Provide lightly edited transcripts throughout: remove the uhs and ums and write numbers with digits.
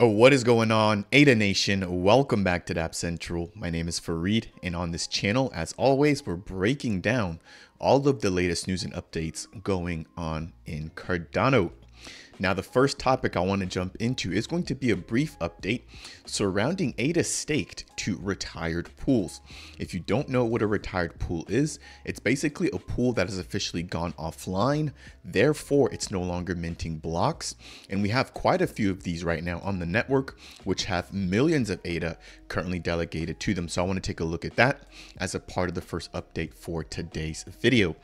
Oh, what is going on, ADA Nation? Welcome back to Dapp Central. My name is Fareed, and on this channel, as always, we're breaking down all of the latest news and updates going on in Cardano. Now, the first topic I want to jump into is going to be a brief update surrounding ADA staked to retired pools. If you don't know what a retired pool is, it's basically a pool that has officially gone offline. Therefore, it's no longer minting blocks. And we have quite a few of these right now on the network, which have millions of ADA currently delegated to them. So I want to take a look at that as a part of the first update for today's video.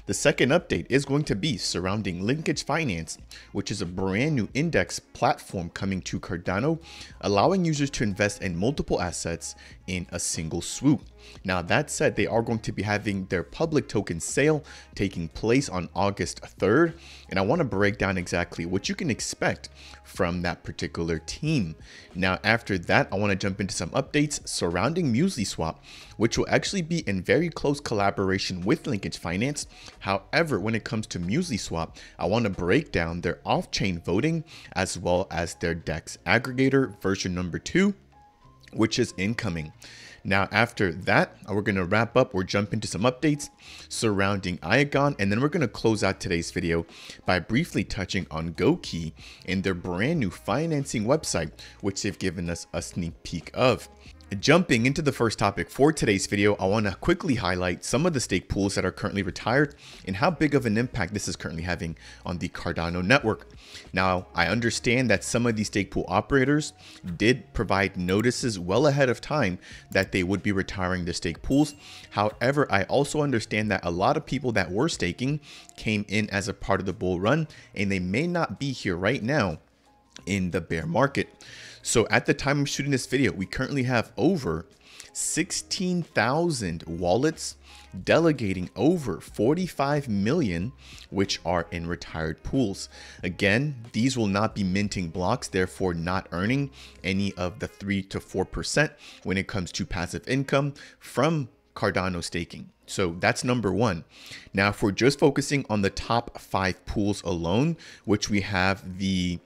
The second update is going to be surrounding Linkage Finance, which is a brand new index platform coming to Cardano, allowing users to invest in multiple assets in a single swoop. Now, that said, they are going to be having their public token sale taking place on August 3rd. And I want to break down exactly what you can expect from that particular team. Now, after that, I want to jump into some updates surrounding MuesliSwap, which will actually be in very close collaboration with Linkage Finance. However, when it comes to MuesliSwap, I want to break down their off-chain voting as well as their DEX aggregator version number 2, which is incoming. Now, after that, we're going to wrap up or jump into some updates surrounding Iagon, and then we're going to close out today's video by briefly touching on GoKey and their brand new financing website, which they've given us a sneak peek of. Jumping into the first topic for today's video, I want to quickly highlight some of the stake pools that are currently retired and how big of an impact this is currently having on the Cardano network. Now, I understand that some of these stake pool operators did provide notices well ahead of time that they would be retiring their stake pools. However, I also understand that a lot of people that were staking came in as a part of the bull run, and they may not be here right now in the bear market. So at the time of shooting this video, we currently have over 16,000 wallets delegating over 45 million, which are in retired pools. Again, these will not be minting blocks, therefore not earning any of the 3 to 4% when it comes to passive income from Cardano staking. So that's number one. Now, if we're just focusing on the top 5 pools alone, which we have the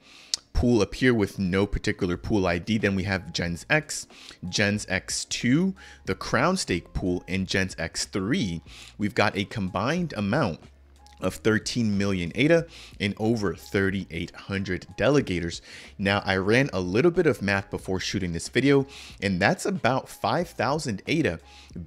pool appear with no particular pool ID, then we have Gens X, Gens X2, the Crown Stake pool, and Gens X3. We've got a combined amount of 13 million ADA and over 3,800 delegators. Now, I ran a little bit of math before shooting this video, and that's about 5,000 ADA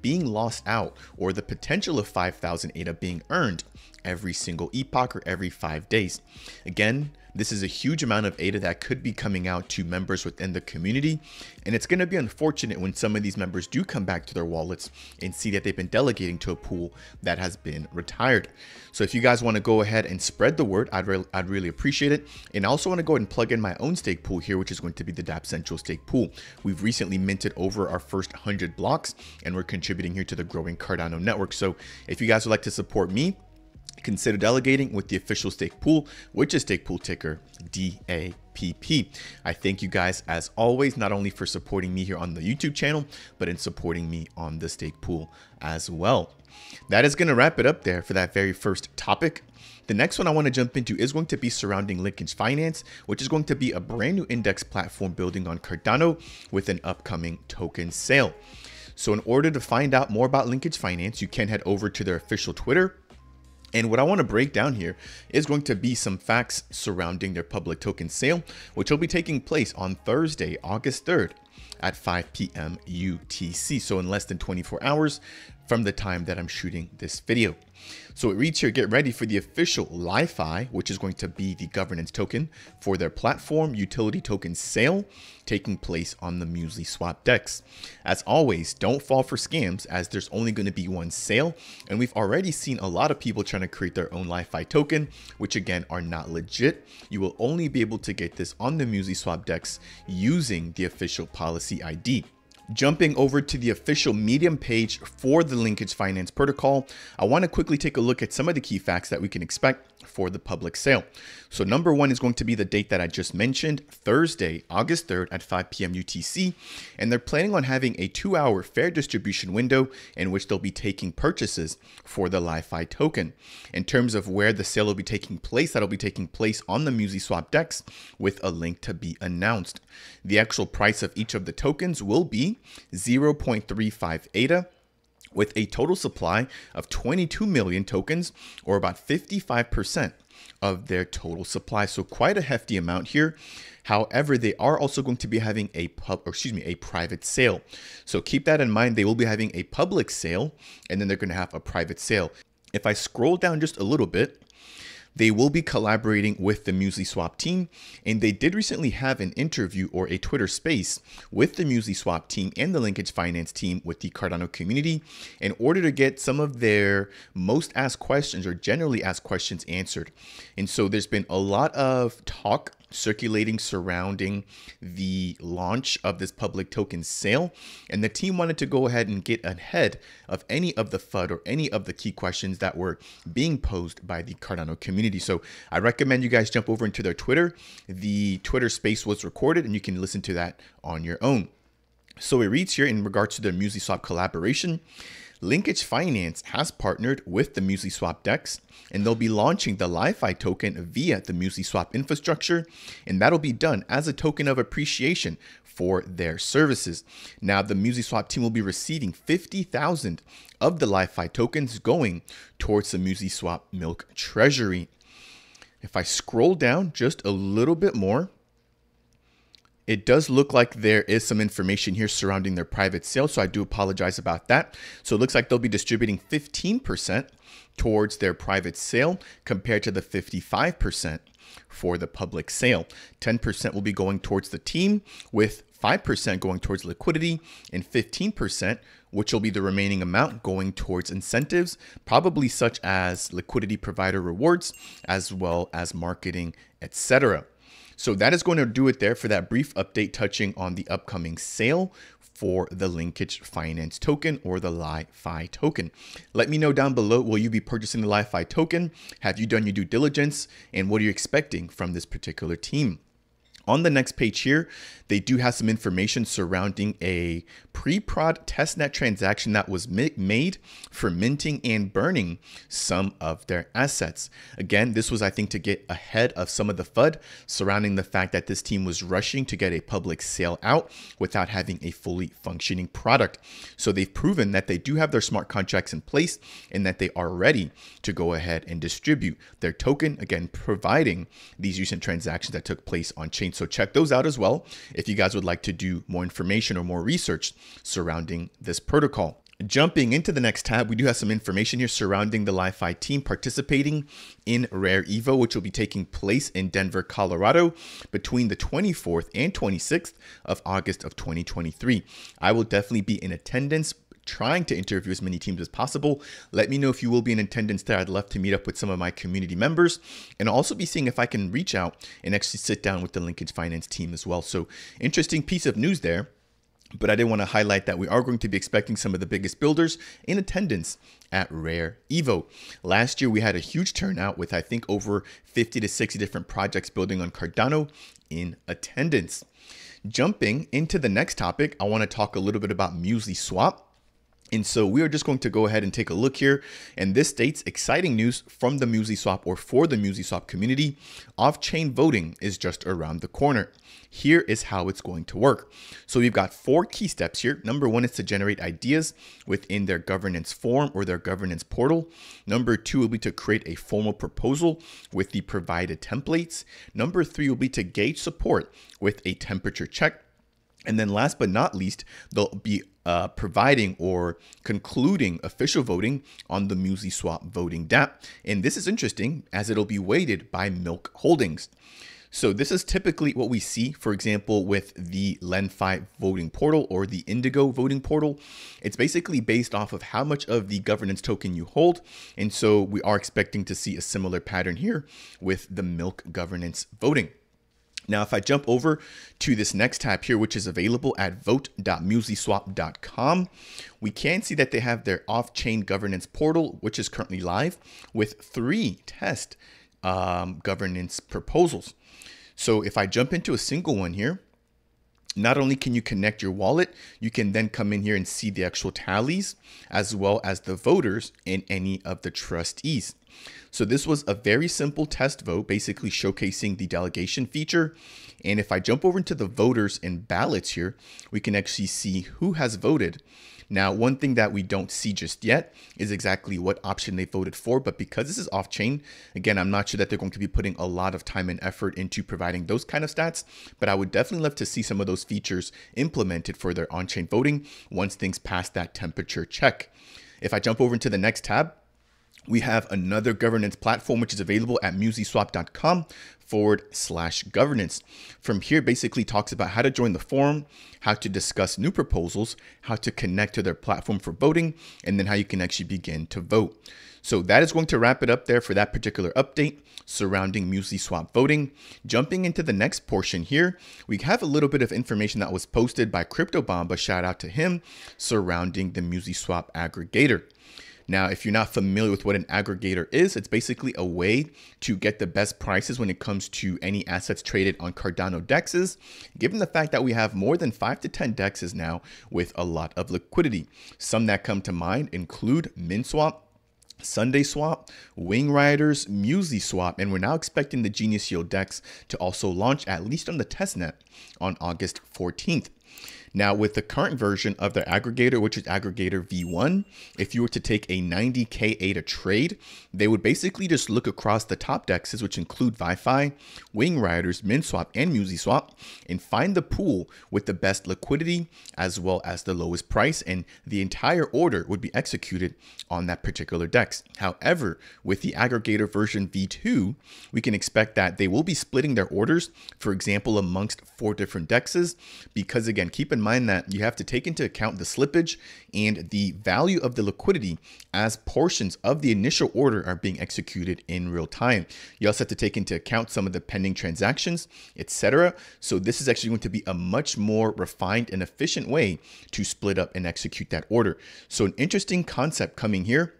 being lost out, or the potential of 5,000 ADA being earned every single epoch or every 5 days. Again, this is a huge amount of ADA that could be coming out to members within the community. And it's going to be unfortunate when some of these members do come back to their wallets and see that they've been delegating to a pool that has been retired. So if you guys want to go ahead and spread the word, I'd really appreciate it. And I also want to go ahead and plug in my own stake pool here, which is going to be the Dapp Central stake pool. We've recently minted over our first 100 blocks, and we're contributing here to the growing Cardano network. So if you guys would like to support me, consider delegating with the official stake pool, which is stake pool ticker DAPP. I thank you guys as always, not only for supporting me here on the YouTube channel, but in supporting me on the stake pool as well. That is going to wrap it up there for that very first topic. The next one I want to jump into is going to be surrounding Linkage Finance, which is going to be a brand new index platform building on Cardano with an upcoming token sale. So in order to find out more about Linkage Finance, you can head over to their official Twitter. And what I want to break down here is going to be some facts surrounding their public token sale, which will be taking place on Thursday, August 3rd at 5 p.m. UTC. So in less than 24 hours from the time that I'm shooting this video. So it reads here, get ready for the official LiFi, which is going to be the governance token for their platform utility token sale taking place on the MuesliSwap DEX. As always, don't fall for scams, as there's only going to be one sale. And we've already seen a lot of people trying to create their own LiFi token, which again are not legit. You will only be able to get this on the MuesliSwap DEX using the official policy ID. Jumping over to the official Medium page for the Linkage Finance protocol, I want to quickly take a look at some of the key facts that we can expect for the public sale. So number one is going to be the date that I just mentioned, Thursday, August 3rd at 5 p.m. UTC. And they're planning on having a 2-hour fair distribution window in which they'll be taking purchases for the LiFi token. In terms of where the sale will be taking place, that'll be taking place on the MuesliSwap DEX with a link to be announced. The actual price of each of the tokens will be 0.35 ADA, with a total supply of 22 million tokens, or about 55% of their total supply. So quite a hefty amount here. However, they are also going to be having a private sale. So keep that in mind. They will be having a public sale, and then they're going to have a private sale. If I scroll down just a little bit, they will be collaborating with the MuesliSwap team, and they did recently have an interview or a Twitter space with the MuesliSwap team and the Linkage Finance team with the Cardano community in order to get some of their most asked questions or generally asked questions answered. And so there's been a lot of talk circulating surrounding the launch of this public token sale, and the team wanted to go ahead and get ahead of any of the FUD or any of the key questions that were being posed by the Cardano community. So I recommend you guys jump over into their Twitter. The Twitter space was recorded and you can listen to that on your own. So it reads here in regards to their MuesliSwap collaboration, Linkage Finance has partnered with the MuesliSwap DEX, and they'll be launching the LiFi token via the MuesliSwap infrastructure, and that'll be done as a token of appreciation for their services. Now, the MuesliSwap team will be receiving 50,000 of the LiFi tokens going towards the MuesliSwap Milk Treasury. If I scroll down just a little bit more, it does look like there is some information here surrounding their private sale, so I do apologize about that. So it looks like they'll be distributing 15% towards their private sale compared to the 55% for the public sale. 10% will be going towards the team, with 5% going towards liquidity and 15%, which will be the remaining amount, going towards incentives, probably such as liquidity provider rewards, as well as marketing, etc. So that is going to do it there for that brief update touching on the upcoming sale for the Linkage Finance token or the LiFi token. Let me know down below, will you be purchasing the LiFi token? Have you done your due diligence? And what are you expecting from this particular team? On the next page here, they do have some information surrounding a pre-prod testnet transaction that was made for minting and burning some of their assets. Again, this was, I think, to get ahead of some of the FUD surrounding the fact that this team was rushing to get a public sale out without having a fully functioning product. So they've proven that they do have their smart contracts in place and that they are ready to go ahead and distribute their token, again, providing these recent transactions that took place on chain. So check those out as well if you guys would like to do more information or more research surrounding this protocol. Jumping into the next tab, we do have some information here surrounding the LiFi team participating in Rare Evo, which will be taking place in Denver, Colorado between the 24th and 26th of August of 2023. I will definitely be in attendance, trying to interview as many teams as possible. Let me know if you will be in attendance there. I'd love to meet up with some of my community members, and I'll also be seeing if I can reach out and actually sit down with the Linkage Finance team as well. So interesting piece of news there. But I did want to highlight that we are going to be expecting some of the biggest builders in attendance at Rare Evo. Last year, we had a huge turnout with, I think, over 50 to 60 different projects building on Cardano in attendance. Jumping into the next topic, I want to talk a little bit about MuesliSwap. And so we are just going to go ahead and take a look here. And this states exciting news from the MuesliSwap or for the MuesliSwap community. Off-chain voting is just around the corner. Here is how it's going to work. So we've got 4 key steps here. Number 1 is to generate ideas within their governance form or their governance portal. Number 2 will be to create a formal proposal with the provided templates. Number 3 will be to gauge support with a temperature check. And then last but not least, they'll be providing or concluding official voting on the MuesliSwap voting Dapp. And this is interesting as it'll be weighted by Milk Holdings. So this is typically what we see, for example, with the LenFi voting portal or the Indigo voting portal. It's basically based off of how much of the governance token you hold. And so we are expecting to see a similar pattern here with the Milk governance voting. Now, if I jump over to this next tab here, which is available at vote.MuesliSwap.com, we can see that they have their off-chain governance portal, which is currently live with 3 test governance proposals. So if I jump into a single one here, not only can you connect your wallet, you can then come in here and see the actual tallies as well as the voters and any of the trustees. So this was a very simple test vote, basically showcasing the delegation feature. And if I jump over into the voters and ballots here, we can actually see who has voted. Now, one thing that we don't see just yet is exactly what option they voted for, but because this is off-chain, again, I'm not sure that they're going to be putting a lot of time and effort into providing those kind of stats, but I would definitely love to see some of those features implemented for their on-chain voting once things pass that temperature check. If I jump over into the next tab, we have another governance platform, which is available at MuesliSwap.com/governance. From here, basically talks about how to join the forum, how to discuss new proposals, how to connect to their platform for voting, and then how you can actually begin to vote. So that is going to wrap it up there for that particular update surrounding MuesliSwap voting. Jumping into the next portion here, we have a little bit of information that was posted by CryptoBomb, shout out to him, surrounding the MuesliSwap aggregator. Now, if you're not familiar with what an aggregator is, it's basically a way to get the best prices when it comes to any assets traded on Cardano dexes, given the fact that we have more than 5 to 10 dexes now with a lot of liquidity. Some that come to mind include MinSwap, SundaySwap, Wing Riders, MuesliSwap, and we're now expecting the Genius Yield DEX to also launch at least on the testnet on August 14th. Now, with the current version of their aggregator, which is Aggregator V1, if you were to take a 90K ADA trade, they would basically just look across the top dexes, which include ViFi, Wing Riders, MinSwap, and MuesliSwap, and find the pool with the best liquidity as well as the lowest price, and the entire order would be executed on that particular dex. However, with the aggregator version V2, we can expect that they will be splitting their orders, for example, amongst 4 different dexes, because again, keep in mind that you have to take into account the slippage and the value of the liquidity as portions of the initial order are being executed in real time. You also have to take into account some of the pending transactions, etc. So this is actually going to be a much more refined and efficient way to split up and execute that order. So an interesting concept coming here.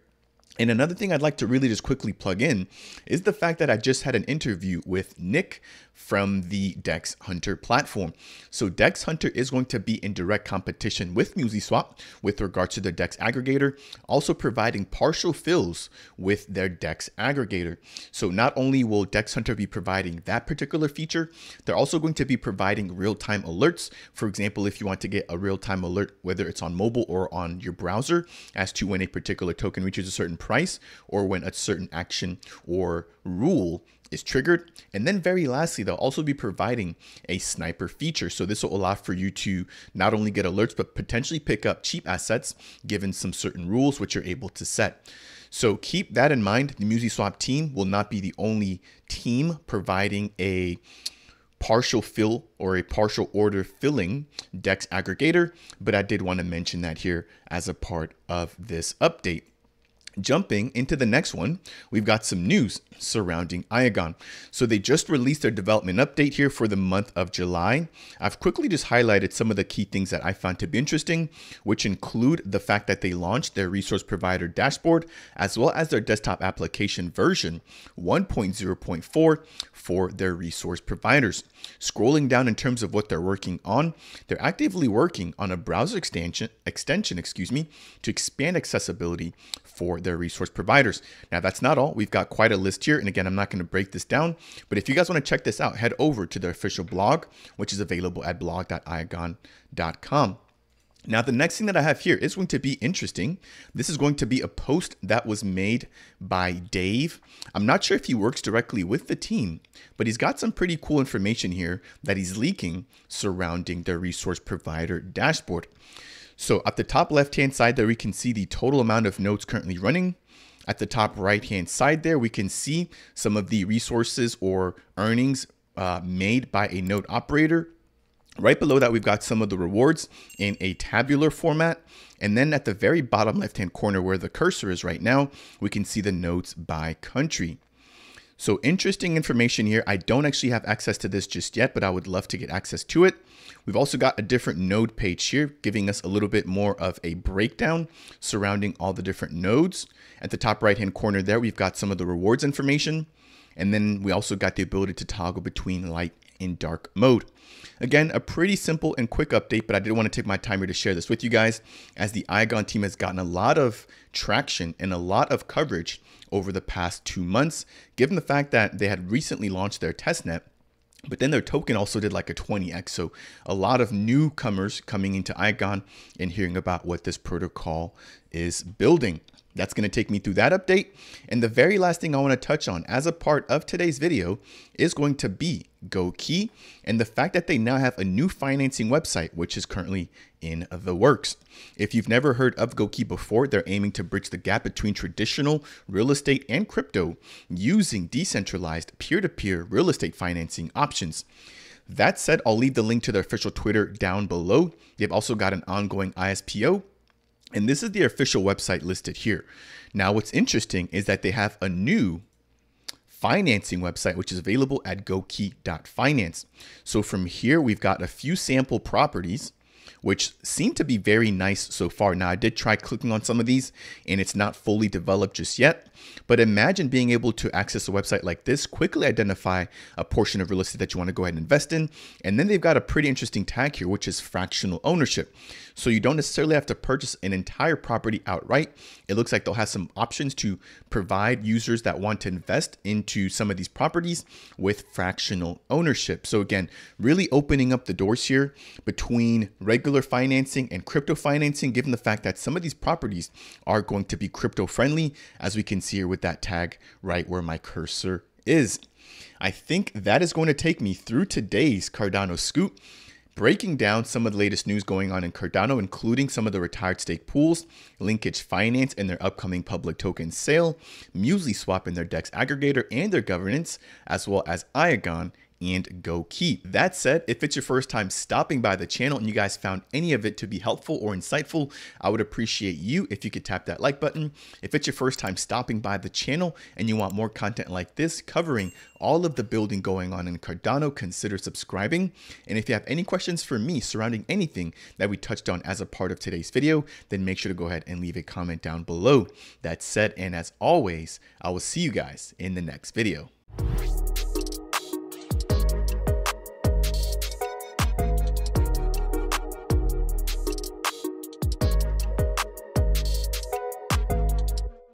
And another thing I'd like to really just quickly plug in is the fact that I just had an interview with Nick from the Dex Hunter platform. So Dex Hunter is going to be in direct competition with MuesliSwap with regards to their Dex aggregator, also providing partial fills with their Dex aggregator. So not only will Dex Hunter be providing that particular feature, they're also going to be providing real-time alerts. For example, if you want to get a real-time alert, whether it's on mobile or on your browser, as to when a particular token reaches a certain price or when a certain action or rule is triggered. And then very lastly, they'll also be providing a sniper feature. So this will allow for you to not only get alerts, but potentially pick up cheap assets given some certain rules which you're able to set. So keep that in mind. The MuesliSwap team will not be the only team providing a partial fill or a partial order filling DEX aggregator, but I did want to mention that here as a part of this update. Jumping into the next one, we've got some news surrounding Iagon. So they just released their development update here for the month of July. I've quickly just highlighted some of the key things that I found to be interesting, which include the fact that they launched their resource provider dashboard, as well as their desktop application version 1.0.4 for their resource providers. Scrolling down in terms of what they're working on, they're actively working on a browser extension, to expand accessibility for their resource providers. Now, that's not all. We've got quite a list here. And again, I'm not going to break this down, but if you guys want to check this out, head over to their official blog, which is available at blog.iagon.com. Now, the next thing that I have here is going to be interesting. This is going to be a post that was made by Dave. I'm not sure if he works directly with the team, but he's got some pretty cool information here that he's leaking surrounding their resource provider dashboard. So at the top left-hand side there, we can see the total amount of nodes currently running. At the top right-hand side there, we can see some of the resources or earnings made by a node operator. Right below that, we've got some of the rewards in a tabular format. And then at the very bottom left-hand corner where the cursor is right now, we can see the nodes by country. So interesting information here. I don't actually have access to this just yet, but I would love to get access to it. We've also got a different node page here, giving us a little bit more of a breakdown surrounding all the different nodes. At the top right-hand corner there, we've got some of the rewards information. And then we also got the ability to toggle between light and dark mode. Again, a pretty simple and quick update, but I did want to take my time here to share this with you guys, as the Iagon team has gotten a lot of traction and a lot of coverage over the past 2 months, given the fact that they had recently launched their testnet, but then their token also did like a 20x. So a lot of newcomers coming into Iagon and hearing about what this protocol is building. That's going to take me through that update. And the very last thing I want to touch on as a part of today's video is going to be GoKey and the fact that they now have a new financing website, which is currently in the works. If you've never heard of GoKey before, they're aiming to bridge the gap between traditional real estate and crypto using decentralized peer-to-peer real estate financing options. That said, I'll leave the link to their official Twitter down below. They've also got an ongoing ISPO. And this is the official website listed here. Now, what's interesting is that they have a new financing website, which is available at GoKey.finance. So from here, we've got a few sample properties, which seem to be very nice so far. Now, I did try clicking on some of these and it's not fully developed just yet, but imagine being able to access a website like this, quickly identify a portion of real estate that you want to go ahead and invest in. And then they've got a pretty interesting tag here, which is fractional ownership. So you don't necessarily have to purchase an entire property outright. It looks like they'll have some options to provide users that want to invest into some of these properties with fractional ownership. So again, really opening up the doors here between regular financing and crypto financing, given the fact that some of these properties are going to be crypto friendly, as we can see here with that tag right where my cursor is. I think that is going to take me through today's Cardano scoop, breaking down some of the latest news going on in Cardano, including some of the retired stake pools, Linkage Finance and their upcoming public token sale, MuesliSwap and their DEX aggregator and their governance, as well as Iagon and GoKey. That said, if it's your first time stopping by the channel and you guys found any of it to be helpful or insightful, I would appreciate you if you could tap that like button. If it's your first time stopping by the channel and you want more content like this covering all of the building going on in Cardano, consider subscribing. And if you have any questions for me surrounding anything that we touched on as a part of today's video, then make sure to go ahead and leave a comment down below. That said, and as always, I will see you guys in the next video.